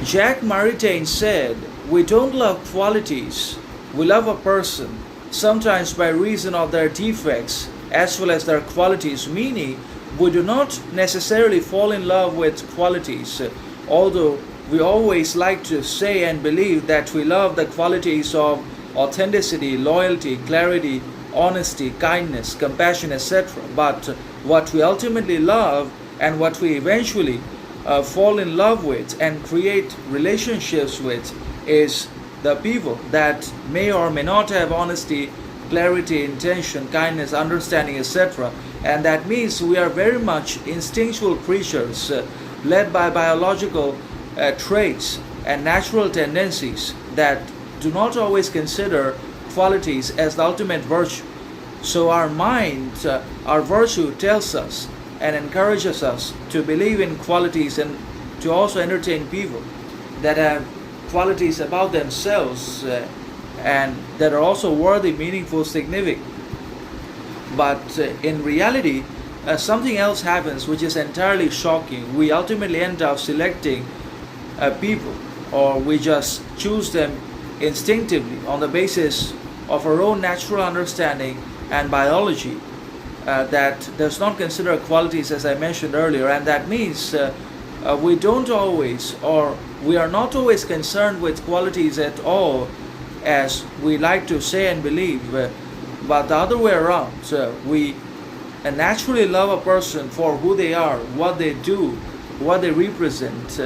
Jacques Maritain said, "We don't love qualities, we love a person, sometimes by reason of their defects as well as their qualities," meaning we do not necessarily fall in love with qualities, although we always like to say and believe that we love the qualities of authenticity, loyalty, clarity, honesty, kindness, compassion, etc. But what we ultimately love and what we eventually fall in love with and create relationships with is the people that may or may not have honesty, clarity, intention, kindness, understanding, etc. And that means we are very much instinctual creatures led by biological traits and natural tendencies that do not always consider qualities as the ultimate virtue. So our mind, our virtue tells us and encourages us to believe in qualities and to also entertain people that have qualities about themselves and that are also worthy, meaningful, significant. But in reality, something else happens which is entirely shocking. We ultimately end up selecting people, or we just choose them instinctively on the basis of our own natural understanding and biology that does not consider qualities, as I mentioned earlier. And that means we don't always, or we are not always concerned with qualities at all, as we like to say and believe, but the other way around. We naturally love a person for who they are, what they do, what they represent,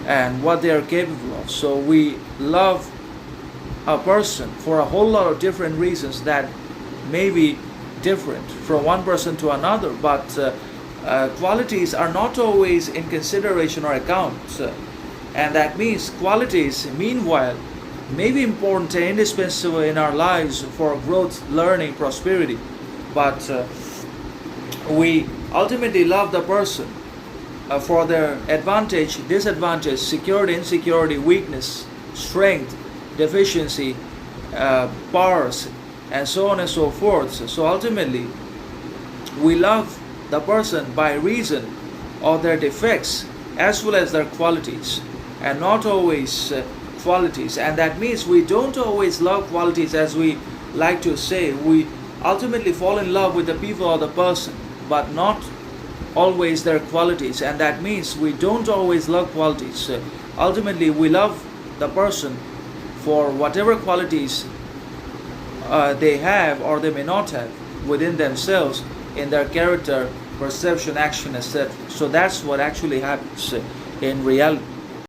and what they are capable of. So we love a person for a whole lot of different reasons that may be different from one person to another, but qualities are not always in consideration or account. And that means qualities, meanwhile, may be important and indispensable in our lives for growth, learning, prosperity, but we ultimately love the person for their advantage, disadvantage, security, insecurity, weakness, strength, deficiency, powers, and so on and so forth. So ultimately, we love the person by reason of their defects as well as their qualities, and not always qualities. And that means we don't always love qualities, as we like to say. We ultimately fall in love with the people or the person, but not always their qualities. And that means we don't always love qualities. Ultimately, we love the person for whatever qualities they have or they may not have within themselves in their character, perception, action, etc. So that's what actually happens in reality.